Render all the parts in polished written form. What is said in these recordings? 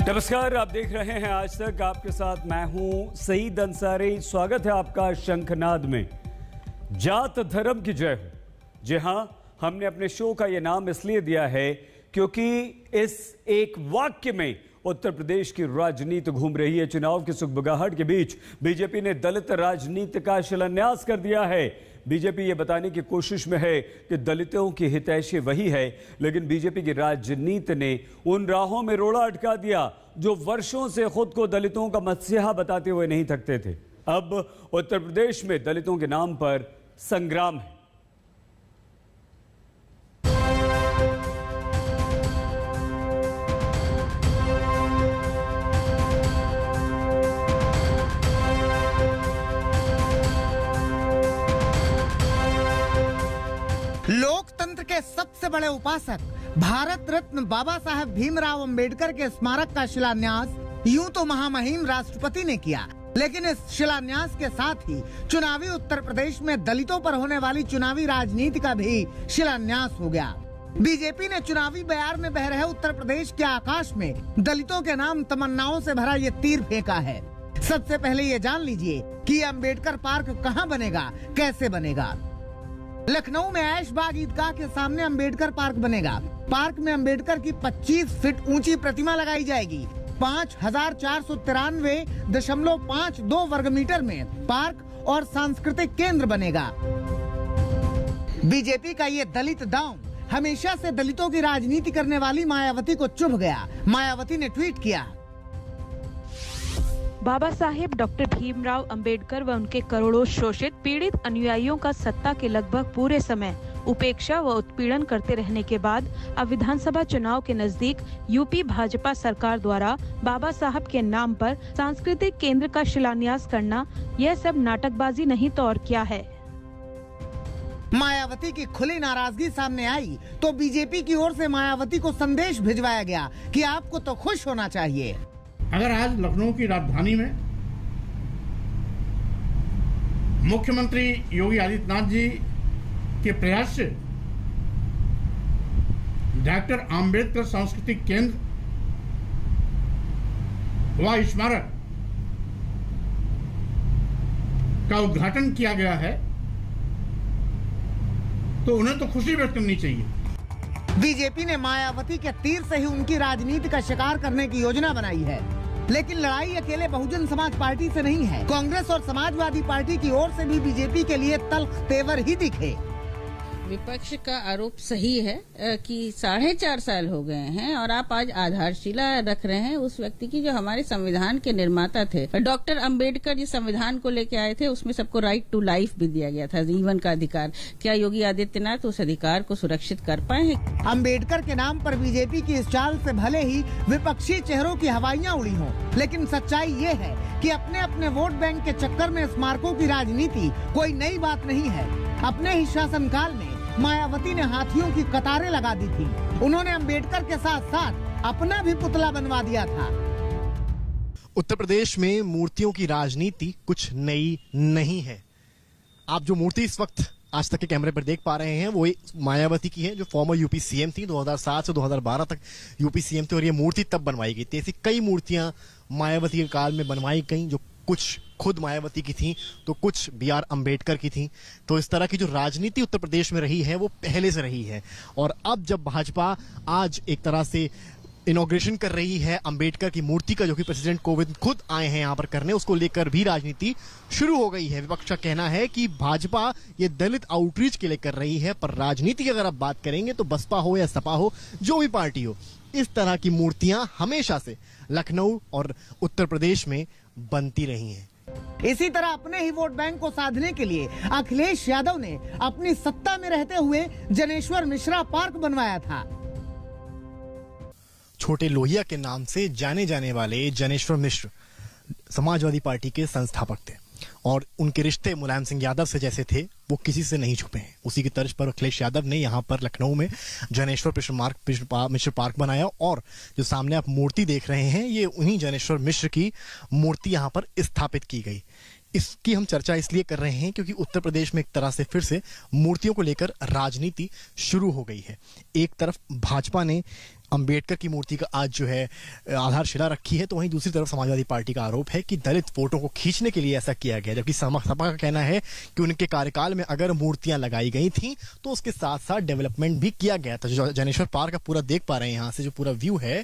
नमस्कार, आप देख रहे हैं आज तक। आपके साथ मैं हूं सईद अंसारी। स्वागत है आपका शंखनाद में। जात धर्म की जय हो। जी हां, हमने अपने शो का यह नाम इसलिए दिया है क्योंकि इस एक वाक्य में उत्तर प्रदेश की राजनीति घूम रही है। चुनाव की सुगबुगाहट के बीच बीजेपी ने दलित राजनीति का शिलान्यास कर दिया है। बीजेपी ये बताने की कोशिश में है कि दलितों की हितैषी वही है, लेकिन बीजेपी की राजनीति ने उन राहों में रोड़ा अटका दिया जो वर्षों से खुद को दलितों का मसीहा बताते हुए नहीं थकते थे। अब उत्तर प्रदेश में दलितों के नाम पर संग्राम है। लोकतंत्र के सबसे बड़े उपासक भारत रत्न बाबा साहेब भीमराव अंबेडकर के स्मारक का शिलान्यास यूं तो महामहिम राष्ट्रपति ने किया, लेकिन इस शिलान्यास के साथ ही चुनावी उत्तर प्रदेश में दलितों पर होने वाली चुनावी राजनीति का भी शिलान्यास हो गया। बीजेपी ने चुनावी बयार में बह रहे उत्तर प्रदेश के आकाश में दलितों के नाम तमन्नाओं से भरा ये तीर फेंका है। सबसे पहले ये जान लीजिए कि अम्बेडकर पार्क कहाँ बनेगा, कैसे बनेगा। लखनऊ में ऐशबाग ईदगाह के सामने अम्बेडकर पार्क बनेगा। पार्क में अम्बेडकर की 25 फीट ऊंची प्रतिमा लगाई जाएगी। 5493.52 वर्ग मीटर में पार्क और सांस्कृतिक केंद्र बनेगा। बीजेपी का ये दलित दांव हमेशा से दलितों की राजनीति करने वाली मायावती को चुभ गया। मायावती ने ट्वीट किया, बाबा साहेब डॉक्टर भीमराव अंबेडकर व उनके करोड़ों शोषित पीड़ित अनुयायियों का सत्ता के लगभग पूरे समय उपेक्षा व उत्पीड़न करते रहने के बाद अब विधानसभा चुनाव के नजदीक यूपी भाजपा सरकार द्वारा बाबा साहब के नाम पर सांस्कृतिक केंद्र का शिलान्यास करना, यह सब नाटकबाजी नहीं तो और क्या है। मायावती की खुली नाराजगी सामने आई तो बीजेपी की ओर से मायावती को संदेश भिजवाया गया कि आपको तो खुश होना चाहिए। अगर आज लखनऊ की राजधानी में मुख्यमंत्री योगी आदित्यनाथ जी के प्रयास से डॉक्टर आम्बेडकर सांस्कृतिक केंद्र व स्मारक का उद्घाटन किया गया है तो उन्हें तो खुशी व्यक्त करनी चाहिए। बीजेपी ने मायावती के तीर से ही उनकी राजनीति का शिकार करने की योजना बनाई है, लेकिन लड़ाई अकेले बहुजन समाज पार्टी से नहीं है। कांग्रेस और समाजवादी पार्टी की ओर से भी बीजेपी के लिए तल्ख तेवर ही दिखे। विपक्ष का आरोप सही है कि 4.5 साल हो गए हैं और आप आज आधारशिला रख रहे हैं उस व्यक्ति की जो हमारे संविधान के निर्माता थे। डॉक्टर अंबेडकर जिस संविधान को लेके आए थे उसमें सबको राइट टू लाइफ भी दिया गया था, जीवन का अधिकार। क्या योगी आदित्यनाथ उस अधिकार को सुरक्षित कर पाए हैं? अंबेडकर के नाम पर बीजेपी की इस चाल से भले ही विपक्षी चेहरों की हवाइयां उड़ी हों, लेकिन सच्चाई ये है कि अपने अपने वोट बैंक के चक्कर में स्मारकों की राजनीति कोई नई बात नहीं है। अपने ही शासनकाल में मायावती ने हाथियों की कतारें लगा दी थी। उन्होंने अंबेडकर के साथ साथ अपना भी पुतला बनवा दिया था। उत्तर प्रदेश में मूर्तियों की राजनीति कुछ नई नहीं है। आप जो मूर्ति इस वक्त आज तक के कैमरे पर देख पा रहे हैं वो मायावती की है, जो फॉर्मर यूपी सीएम थी। 2007 से 2012 तक यूपी सीएम थी और ये मूर्ति तब बनवाई गई थी। ऐसी कई मूर्तियां मायावती के काल में बनवाई गई, जो कुछ खुद मायावती की थी तो कुछ बी.आर. अंबेडकर की थी। तो इस तरह की जो राजनीति उत्तर प्रदेश में रही है वो पहले से रही है। और अब जब भाजपा आज एक तरह से इनॉग्रेशन कर रही है अंबेडकर की मूर्ति का, जो कि प्रेसिडेंट कोविंद खुद आए हैं यहाँ पर करने, उसको लेकर भी राजनीति शुरू हो गई है। विपक्ष का कहना है कि भाजपा ये दलित आउटरीच के लिए कर रही है, पर राजनीति की अगर आप बात करेंगे तो बसपा हो या सपा हो, जो भी पार्टी हो, इस तरह की मूर्तियां हमेशा से लखनऊ और उत्तर प्रदेश में बनती रही हैं। इसी तरह अपने ही वोट बैंक को साधने के लिए अखिलेश यादव ने अपनी सत्ता में रहते हुए जनेश्वर मिश्रा पार्क बनवाया था। छोटे लोहिया के नाम से जाने जाने वाले जनेश्वर मिश्र समाजवादी पार्टी के संस्थापक थे और उनके रिश्ते मुलायम सिंह यादव से जैसे थे वो किसी से नहीं छुपे हैं। उसी की तर्ज पर अखिलेश यादव ने यहाँ पर लखनऊ में जनेश्वर मिश्र पार्क बनाया और जो सामने आप मूर्ति देख रहे हैं ये उन्हीं जनेश्वर मिश्र की मूर्ति यहाँ पर स्थापित की गई। इसकी हम चर्चा इसलिए कर रहे हैं क्योंकि उत्तर प्रदेश में एक तरह से फिर से मूर्तियों को लेकर राजनीति शुरू हो गई है। एक तरफ भाजपा ने अंबेडकर की मूर्ति का आज जो है आधारशिला रखी है, तो वहीं दूसरी तरफ समाजवादी पार्टी का आरोप है कि दलित वोटों को खींचने के लिए ऐसा किया गया, जबकि सपा का कहना है कि उनके कार्यकाल में अगर मूर्तियां लगाई गई थी तो उसके साथ साथ डेवलपमेंट भी किया गया था। जो जनेश्वर पार्क का पूरा देख पा रहे हैं यहाँ से, जो पूरा व्यू है,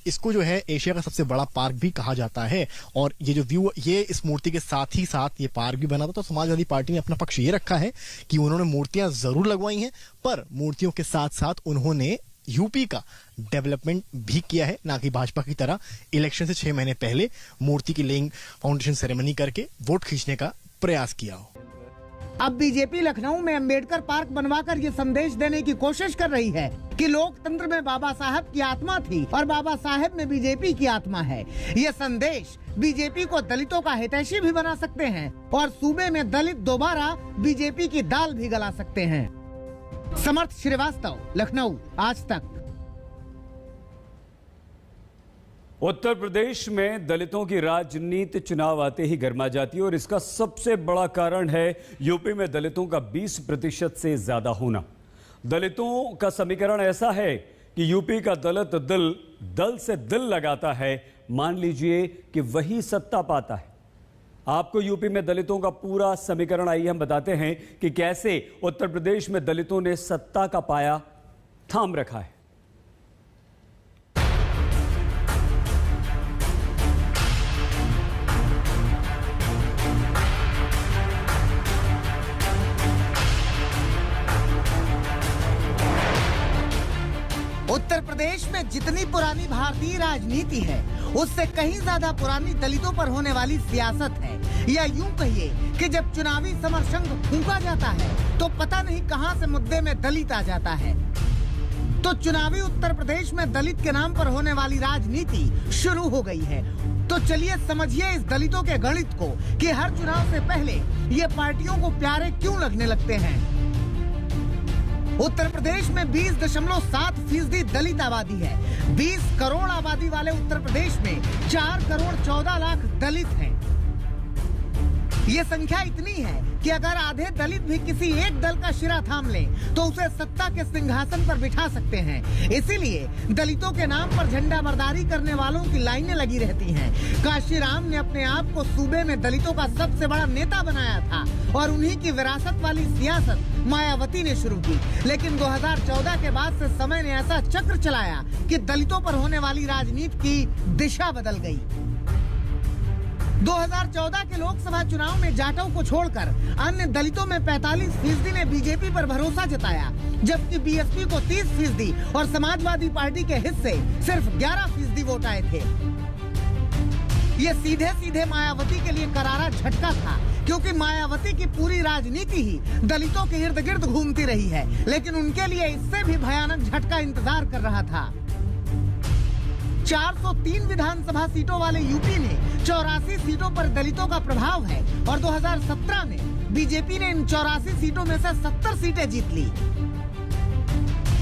इसको जो है एशिया का सबसे बड़ा पार्क भी कहा जाता है। और ये जो व्यू, ये इस मूर्ति के साथ ही साथ ये पार्क भी बना था। तो समाजवादी पार्टी ने अपना पक्ष ये रखा है कि उन्होंने मूर्तियां जरूर लगवाई हैं, पर मूर्तियों के साथ साथ उन्होंने यूपी का डेवलपमेंट भी किया है, ना कि भाजपा की तरह इलेक्शन से 6 महीने पहले मूर्ति की लेइंग फाउंडेशन सेरेमनी करके वोट खींचने का प्रयास किया हो। अब बीजेपी लखनऊ में अंबेडकर पार्क बनवाकर ये संदेश देने की कोशिश कर रही है कि लोकतंत्र में बाबा साहब की आत्मा थी और बाबा साहब में बीजेपी की आत्मा है। ये संदेश बीजेपी को दलितों का हितैषी भी बना सकते हैं और सूबे में दलित दोबारा बीजेपी की दाल भी गला सकते हैं। समर्थ श्रीवास्तव, लखनऊ, आज तक। उत्तर प्रदेश में दलितों की राजनीति चुनाव आते ही गर्मा जाती है और इसका सबसे बड़ा कारण है यूपी में दलितों का 20% से ज्यादा होना। दलितों का समीकरण ऐसा है कि यूपी का दलित दल से दिल लगाता है, मान लीजिए कि वही सत्ता पाता है। आपको यूपी में दलितों का पूरा समीकरण आइए हम बताते हैं कि कैसे उत्तर प्रदेश में दलितों ने सत्ता का पाया थाम रखा है। उत्तर प्रदेश में जितनी पुरानी भारतीय राजनीति है, उससे कहीं ज्यादा पुरानी दलितों पर होने वाली सियासत है। या यूं कहिए कि जब चुनावी समर शंख फूंका जाता है तो पता नहीं कहां से मुद्दे में दलित आ जाता है। तो चुनावी उत्तर प्रदेश में दलित के नाम पर होने वाली राजनीति शुरू हो गई है। तो चलिए समझिए इस दलितों के गणित को कि हर चुनाव से पहले ये पार्टियों को प्यारे क्यों लगने लगते हैं। उत्तर प्रदेश में 20.7% दलित आबादी है। 20 करोड़ आबादी वाले उत्तर प्रदेश में 4 करोड़ 14 लाख दलित हैं। ये संख्या इतनी है कि अगर आधे दलित भी किसी एक दल का शिरा थाम लें तो उसे सत्ता के सिंहासन पर बिठा सकते हैं। इसीलिए दलितों के नाम पर झंडा बरदारी करने वालों की लाइनें लगी रहती हैं। काशीराम ने अपने आप को सूबे में दलितों का सबसे बड़ा नेता बनाया था और उन्हीं की विरासत वाली सियासत मायावती ने शुरू की। लेकिन 2014 के बाद से समय ने ऐसा चक्र चलाया कि दलितों पर होने वाली राजनीति की दिशा बदल गई। 2014 के लोकसभा चुनाव में जाटों को छोड़कर अन्य दलितों में 45% ने बीजेपी पर भरोसा जताया, जबकि बीएसपी को 30% और समाजवादी पार्टी के हिस्से सिर्फ 11% वोट आए थे। ये सीधे सीधे मायावती के लिए करारा झटका था, क्योंकि मायावती की पूरी राजनीति ही दलितों के इर्द गिर्द घूमती रही है। लेकिन उनके लिए इससे भी भयानक झटका इंतजार कर रहा था। 403 विधानसभा सीटों वाले यूपी में 84 सीटों पर दलितों का प्रभाव है और 2017 में बीजेपी ने इन 84 सीटों में से 70 सीटें जीत ली।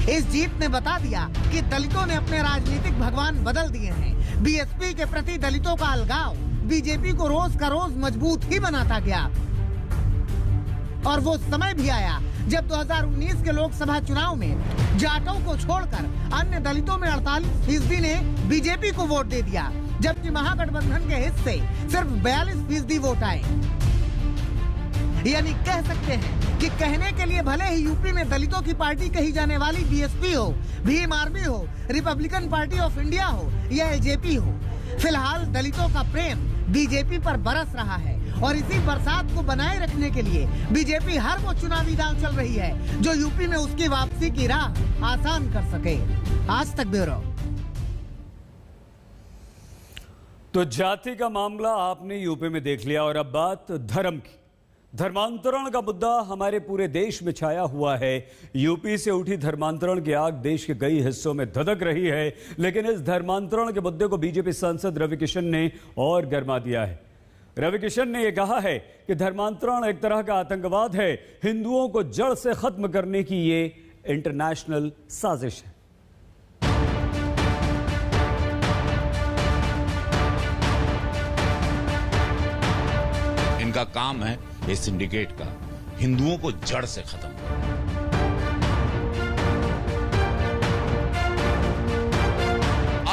इस जीत ने बता दिया कि दलितों ने अपने राजनीतिक भगवान बदल दिए हैं। बीएसपी के प्रति दलितों का अलगाव बीजेपी को रोज का रोज मजबूत ही बनाता गया और वो समय भी आया जब 2019 के लोकसभा चुनाव में जाटों को छोड़कर अन्य दलितों में 48% ने बीजेपी को वोट दे दिया, जबकि महागठबंधन के हिस्से सिर्फ 42% वोट आए। यानी कह सकते हैं कि कहने के लिए भले ही यूपी में दलितों की पार्टी कही जाने वाली बीएसपी हो, भीम आर्मी हो, रिपब्लिकन पार्टी ऑफ इंडिया हो या एलजेपी हो, फिलहाल दलितों का प्रेम बीजेपी पर बरस रहा है और इसी बरसात को बनाए रखने के लिए बीजेपी हर वो चुनावी दांव चल रही है जो यूपी में उसकी वापसी की राह आसान कर सके। आज तक ब्यूरो। तो जाति का मामला आपने यूपी में देख लिया और अब बात धर्म की। धर्मांतरण का मुद्दा हमारे पूरे देश में छाया हुआ है। यूपी से उठी धर्मांतरण की आग देश के कई हिस्सों में धधक रही है, लेकिन इस धर्मांतरण के मुद्दे को बीजेपी सांसद रवि किशन ने और गर्मा दिया है। रवि किशन ने यह कहा है कि धर्मांतरण एक तरह का आतंकवाद है, हिंदुओं को जड़ से खत्म करने की ये इंटरनेशनल साजिश है। इनका काम है इस सिंडिकेट का हिंदुओं को जड़ से खत्म करना।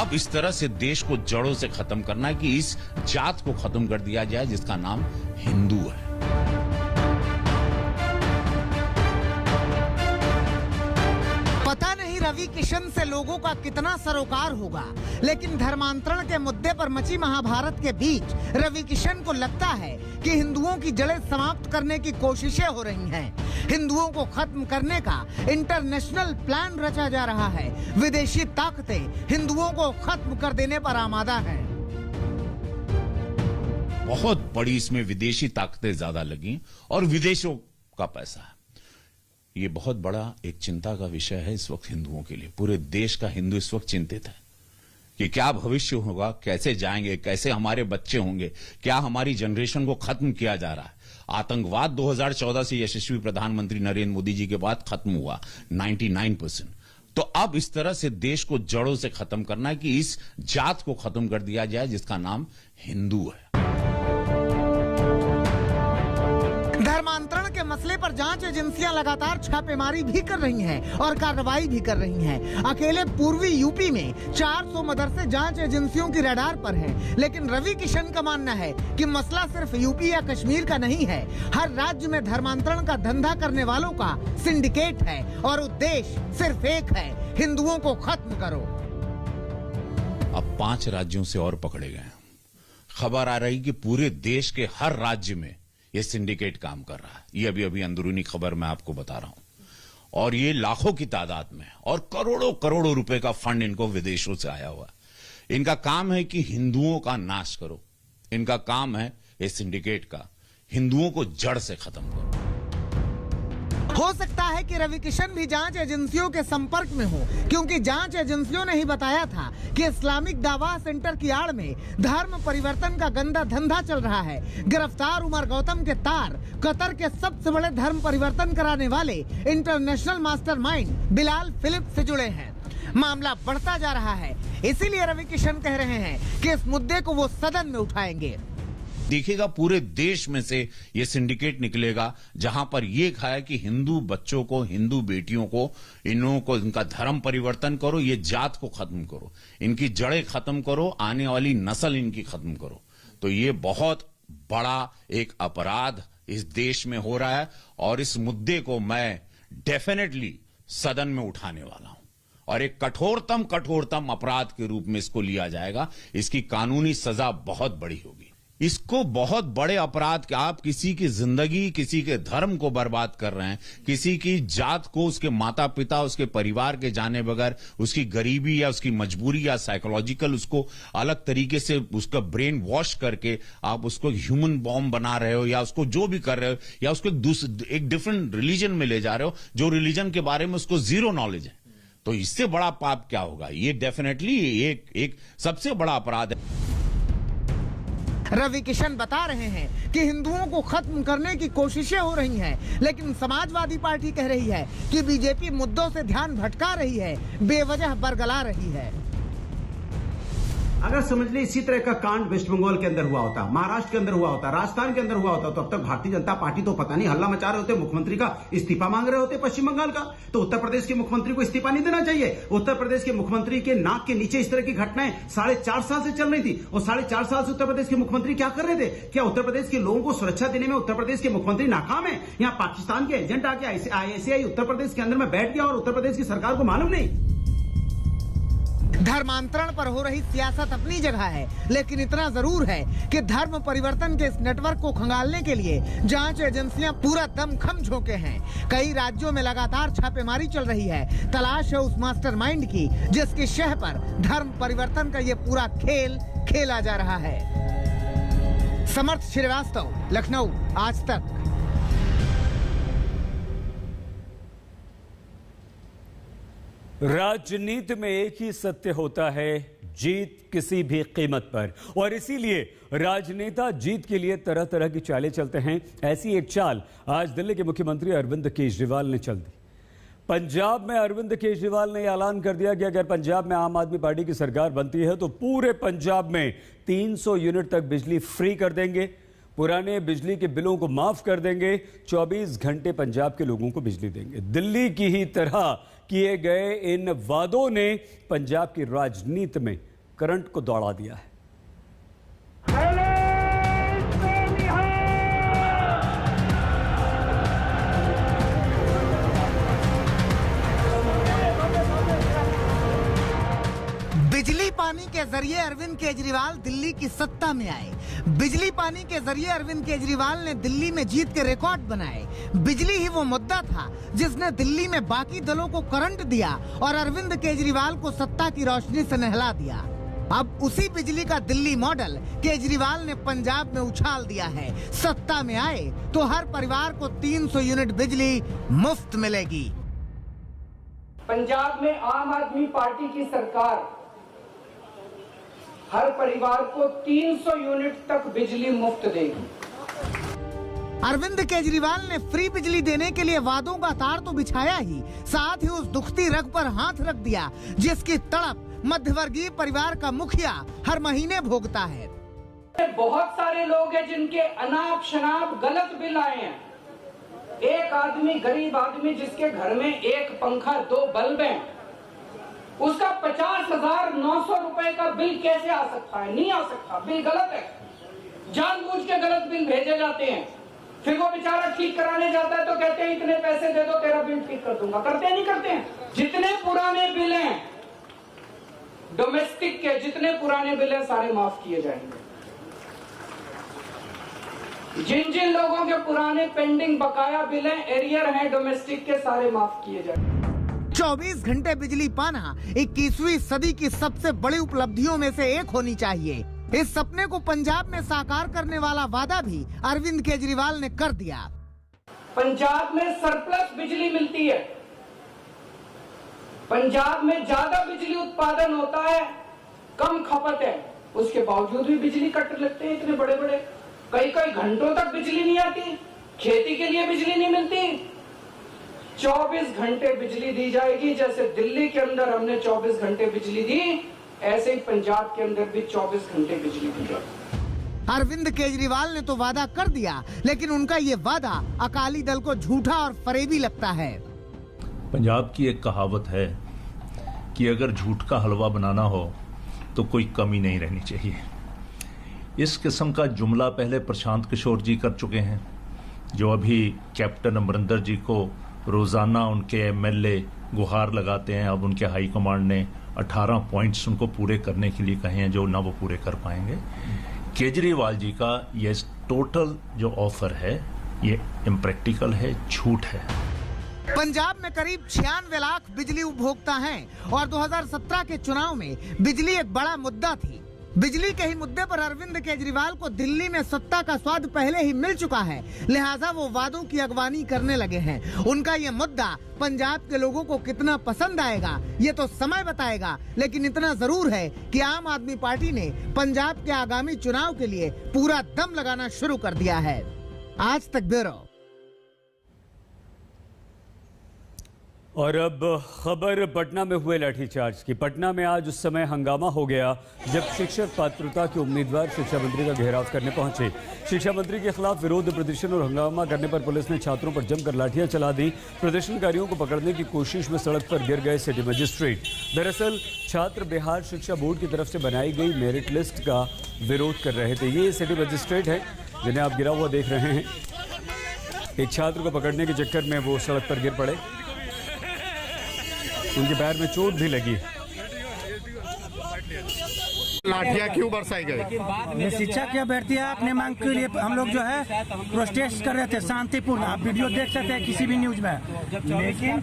अब इस तरह से देश को जड़ों से खत्म करना है कि इस जात को खत्म कर दिया जाए जिसका नाम हिंदू है। पता नहीं रवि किशन से लोगों का कितना सरोकार होगा, लेकिन धर्मांतरण के मुद्दे पर मची महाभारत के बीच रवि किशन को लगता है कि हिंदुओं की जड़ें समाप्त करने की कोशिशें हो रही हैं। हिंदुओं को खत्म करने का इंटरनेशनल प्लान रचा जा रहा है। विदेशी ताकतें हिंदुओं को खत्म कर देने पर आमादा हैं। बहुत बड़ी इसमें विदेशी ताकतें ज्यादा लगी और विदेशों का पैसा है। ये बहुत बड़ा एक चिंता का विषय है इस वक्त हिंदुओं के लिए। पूरे देश का हिंदू इस वक्त चिंतित है कि क्या भविष्य होगा, कैसे जाएंगे, कैसे हमारे बच्चे होंगे, क्या हमारी जनरेशन को खत्म किया जा रहा है। आतंकवाद 2014 से यशस्वी प्रधानमंत्री नरेंद्र मोदी जी के बाद खत्म हुआ 99%। तो अब इस तरह से देश को जड़ों से खत्म करना है कि इस जात को खत्म कर दिया जाए जिसका नाम हिंदू है। धर्मांतरण के मसले पर जांच एजेंसियां लगातार छापेमारी भी कर रही हैं और कार्रवाई भी कर रही हैं। अकेले पूर्वी यूपी में 400 मदरसे जांच एजेंसियों की रडार पर हैं। लेकिन रवि किशन का मानना है कि मसला सिर्फ यूपी या कश्मीर का नहीं है। हर राज्य में धर्मांतरण का धंधा करने वालों का सिंडिकेट है और उद्देश्य सिर्फ एक है, हिंदुओं को खत्म करो। अब 5 राज्यों से और पकड़े गए। खबर आ रही कि पूरे देश के हर राज्य में ये सिंडिकेट काम कर रहा है। ये अभी अंदरूनी खबर मैं आपको बता रहा हूं। और ये लाखों की तादाद में और करोड़ों करोड़ों रुपए का फंड इनको विदेशों से आया हुआ है। इनका काम है कि हिंदुओं का नाश करो। इनका काम है इस सिंडिकेट का हिंदुओं को जड़ से खत्म करो। हो सकता है कि रवि किशन भी जांच एजेंसियों के संपर्क में हो, क्योंकि जांच एजेंसियों ने ही बताया था कि इस्लामिक दावा सेंटर की आड़ में धर्म परिवर्तन का गंदा धंधा चल रहा है। गिरफ्तार उमर गौतम के तार कतर के सबसे बड़े धर्म परिवर्तन कराने वाले इंटरनेशनल मास्टरमाइंड बिलाल फिलिप से जुड़े हैं। मामला बढ़ता जा रहा है, इसीलिए रवि किशन कह रहे हैं कि इस मुद्दे को वो सदन में उठाएंगे। देखिएगा पूरे देश में से ये सिंडिकेट निकलेगा जहां पर ये कहा कि हिंदू बच्चों को, हिंदू बेटियों को, इनका धर्म परिवर्तन करो, ये जात को खत्म करो, इनकी जड़ें खत्म करो, आने वाली नस्ल इनकी खत्म करो। तो ये बहुत बड़ा एक अपराध इस देश में हो रहा है और इस मुद्दे को मैं डेफिनेटली सदन में उठाने वाला हूं और एक कठोरतम अपराध के रूप में इसको लिया जाएगा। इसकी कानूनी सजा बहुत बड़ी होगी। इसको बहुत बड़े अपराध के आप किसी की जिंदगी, किसी के धर्म को बर्बाद कर रहे हैं, किसी की जात को, उसके माता पिता, उसके परिवार के जाने बगैर, उसकी गरीबी या उसकी मजबूरी या साइकोलॉजिकल उसको अलग तरीके से उसका ब्रेन वॉश करके आप उसको ह्यूमन बॉम्ब बना रहे हो या उसको जो भी कर रहे हो या उसको एक डिफरेंट रिलीजन में ले जा रहे हो जो रिलीजन के बारे में उसको जीरो नॉलेज है। तो इससे बड़ा पाप क्या होगा? ये डेफिनेटली एक सबसे बड़ा अपराध है। रवि किशन बता रहे हैं कि हिंदुओं को खत्म करने की कोशिशें हो रही हैं, लेकिन समाजवादी पार्टी कह रही है कि बीजेपी मुद्दों से ध्यान भटका रही है, बेवजह बरगला रही है। अगर समझ ले इसी तरह का कांड वेस्ट बंगाल के अंदर हुआ होता, महाराष्ट्र के अंदर हुआ होता, राजस्थान के अंदर हुआ होता, तो अब तक भारतीय जनता पार्टी तो पता नहीं हल्ला मचा रहे होते, मुख्यमंत्री का इस्तीफा मांग रहे होते पश्चिम बंगाल का। तो उत्तर प्रदेश के मुख्यमंत्री को इस्तीफा नहीं देना चाहिए। उत्तर प्रदेश के मुख्यमंत्री के नाक के नीचे इस तरह की घटनाएं 4.5 साल से चल रही थी और 4.5 साल से उत्तर प्रदेश के मुख्यमंत्री क्या कर रहे थे? क्या उत्तर प्रदेश के लोगों को सुरक्षा देने में उत्तर प्रदेश के मुख्यमंत्री नाकाम है? यहाँ पाकिस्तान के एजेंट आके ICI उत्तर प्रदेश के अंदर में बैठ गया और उत्तर प्रदेश की सरकार को मालूम नहीं। धर्मांतरण पर हो रही सियासत अपनी जगह है, लेकिन इतना जरूर है कि धर्म परिवर्तन के इस नेटवर्क को खंगालने के लिए जांच एजेंसियां पूरा दमखम झोंके हैं। कई राज्यों में लगातार छापेमारी चल रही है। तलाश है उस मास्टरमाइंड की जिसकी शह पर धर्म परिवर्तन का ये पूरा खेल खेला जा रहा है। समर्थ श्रीवास्तव, लखनऊ, आज तक। राजनीति में एक ही सत्य होता है, जीत किसी भी कीमत पर। और इसीलिए राजनेता जीत के लिए तरह तरह की चालें चलते हैं। ऐसी एक चाल आज दिल्ली के मुख्यमंत्री अरविंद केजरीवाल ने चल दी। पंजाब में अरविंद केजरीवाल ने ऐलान कर दिया कि अगर पंजाब में आम आदमी पार्टी की सरकार बनती है तो पूरे पंजाब में 300 यूनिट तक बिजली फ्री कर देंगे, पुराने बिजली के बिलों को माफ कर देंगे, 24 घंटे पंजाब के लोगों को बिजली देंगे। दिल्ली की ही तरह किए गए इन वादों ने पंजाब की राजनीति में करंट को दौड़ा दिया है। बिजली पानी के जरिए अरविंद केजरीवाल दिल्ली की सत्ता में आए। बिजली पानी के जरिए अरविंद केजरीवाल ने दिल्ली में जीत के रिकॉर्ड बनाए। बिजली ही वो मुद्दा था जिसने दिल्ली में बाकी दलों को करंट दिया और अरविंद केजरीवाल को सत्ता की रोशनी से नहला दिया। अब उसी बिजली का दिल्ली मॉडल केजरीवाल ने पंजाब में उछाल दिया है। सत्ता में आए तो हर परिवार को 300 यूनिट बिजली मुफ्त मिलेगी। पंजाब में आम आदमी पार्टी की सरकार हर परिवार को 300 यूनिट तक बिजली मुफ्त देगी। अरविंद केजरीवाल ने फ्री बिजली देने के लिए वादों का तार तो बिछाया ही, साथ ही उस दुखती रग पर हाथ रख दिया जिसकी तड़प मध्यवर्गीय परिवार का मुखिया हर महीने भोगता है। बहुत सारे लोग हैं जिनके अनाप शनाप गलत बिल आए हैं। एक आदमी, गरीब आदमी जिसके घर में एक पंखा, 2 बल्ब हैं, उसका 50,900 रुपए का बिल कैसे आ सकता है? नहीं आ सकता। बिल गलत है, जानबूझ के गलत बिल भेजे जाते हैं। फिर वो बेचारा ठीक कराने जाता है तो कहते हैं इतने पैसे दे दो, तेरा बिल ठीक कर दूंगा। करते नहीं करते हैं। जितने पुराने बिल हैं डोमेस्टिक के, जितने पुराने बिल हैं सारे माफ किए जाएंगे। जिन जिन लोगों के पुराने पेंडिंग बकाया बिल हैं, एरियर हैं डोमेस्टिक के, सारे माफ किए जाएंगे। 24 घंटे बिजली पाना 21वीं सदी की सबसे बड़ी उपलब्धियों में से एक होनी चाहिए। इस सपने को पंजाब में साकार करने वाला वादा भी अरविंद केजरीवाल ने कर दिया। पंजाब में सरप्लस बिजली मिलती है। पंजाब में ज्यादा बिजली उत्पादन होता है, कम खपत है। उसके बावजूद भी बिजली कट लगते हैं इतने बड़े बड़े। कई कई घंटों तक बिजली नहीं आती। खेती के लिए बिजली नहीं मिलती। 24 घंटे बिजली दी जाएगी। जैसे दिल्ली के अंदर हमने 24 घंटे बिजली दी, ऐसे ही पंजाब के अंदर भी 24 घंटे बिजली दी जाएगी। अरविंद केजरीवाल ने तो वादा कर दिया, लेकिन उनका ये वादा अकाली दल को झूठा और फरेबी लगता है। पंजाब की एक कहावत है कि अगर झूठ का हलवा बनाना हो तो कोई कमी नहीं रहनी चाहिए। इस किस्म का जुमला पहले प्रशांत किशोर जी कर चुके हैं, जो अभी कैप्टन अमरिंदर जी को रोजाना उनके एमएलए गुहार लगाते हैं। अब उनके हाई कमांड ने 18 पॉइंट्स उनको पूरे करने के लिए कहे हैं, जो ना वो पूरे कर पाएंगे। केजरीवाल जी का ये टोटल जो ऑफर है ये इम्प्रैक्टिकल है, झूठ है। पंजाब में करीब 96 लाख बिजली उपभोक्ता हैं और 2017 के चुनाव में बिजली एक बड़ा मुद्दा थी। बिजली के ही मुद्दे पर अरविंद केजरीवाल को दिल्ली में सत्ता का स्वाद पहले ही मिल चुका है, लिहाजा वो वादों की अगवानी करने लगे हैं। उनका ये मुद्दा पंजाब के लोगों को कितना पसंद आएगा ये तो समय बताएगा, लेकिन इतना जरूर है कि आम आदमी पार्टी ने पंजाब के आगामी चुनाव के लिए पूरा दम लगाना शुरू कर दिया है। आज तक ब्यूरो। और अब खबर पटना में हुए लाठीचार्ज की। पटना में आज उस समय हंगामा हो गया जब शिक्षक पात्रता के उम्मीदवार शिक्षा मंत्री का घेराव करने पहुंचे। शिक्षा मंत्री के खिलाफ विरोध प्रदर्शन और हंगामा करने पर पुलिस ने छात्रों पर जमकर लाठियां चला दी। प्रदर्शनकारियों को पकड़ने की कोशिश में सड़क पर गिर गए सिटी मजिस्ट्रेट। दरअसल छात्र बिहार शिक्षा बोर्ड की तरफ से बनाई गई मेरिट लिस्ट का विरोध कर रहे थे। ये सिटी मजिस्ट्रेट है जिन्हें आप गिरा हुआ देख रहे हैं। एक छात्र को पकड़ने के चक्कर में वो सड़क पर गिर पड़े, उनके पैर में चोट भी लगी। लाठियां क्यों बरसाई गई? शिक्षा के अभ्यर्थी अपने मांग के लिए हम लोग जो है प्रोटेस्ट कर रहे थे शांतिपूर्ण। आप वीडियो देख सकते हैं किसी भी न्यूज में, लेकिन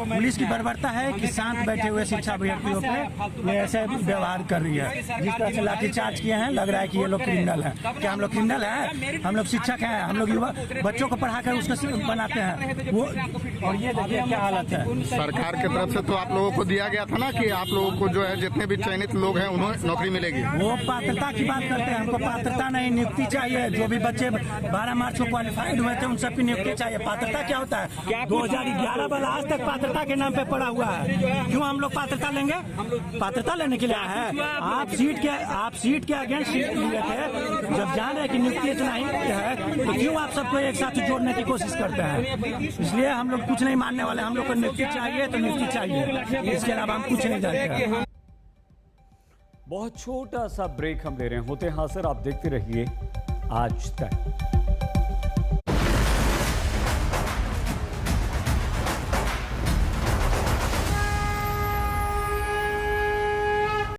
पुलिस की बर्बरता है कि शांत बैठे हुए शिक्षा अभ्यर्थियों पे ये ऐसे व्यवहार कर रही है। जिस तरह से लाठीचार्ज किए हैं, लग रहा है कि ये लोग क्रिमिनल है। क्या हम लोग क्रिमिनल हैं? हम लोग शिक्षक हैं, हम लोग युवा बच्चों को पढ़ाकर उसको बनाते हैं वो। और ये देखिए क्या हालत है। सरकार की तरफ से तो आप लोगों को दिया गया था ना कि आप लोगों को जो है जितने भी चयनित लोग हैं उन्हें नौकरी मिलेगी। वो पात्रता की बात करते हैं, हमको पात्रता नहीं नियुक्ति चाहिए। जो भी बच्चे 12 मार्च को क्वालिफाइड हुए थे उन सबकी नियुक्ति चाहिए। पात्रता क्या होता है? 2011 वाला आज तक पात्रता के नाम पे पड़ा हुआ है। क्यों हम लोग पात्रता लेंगे? पात्रता लेने के लिए आए हैं। आप सीट के अगेंस्ट सीट लिए थे। जब जान रहे कि नियुक्ति इतना ही है तो क्यों आप सबको एक साथ जोड़ने की कोशिश करते हैं? इसलिए हम लोग कुछ नहीं मानने वाले। हम लोग को नियुक्ति चाहिए तो नियुक्ति चाहिए, इसके अलावा हम कुछ नहीं जानते हैं। बहुत छोटा सा ब्रेक हम ले रहे हैं, होते हैं हाजिर। आप देखते रहिए आज तक।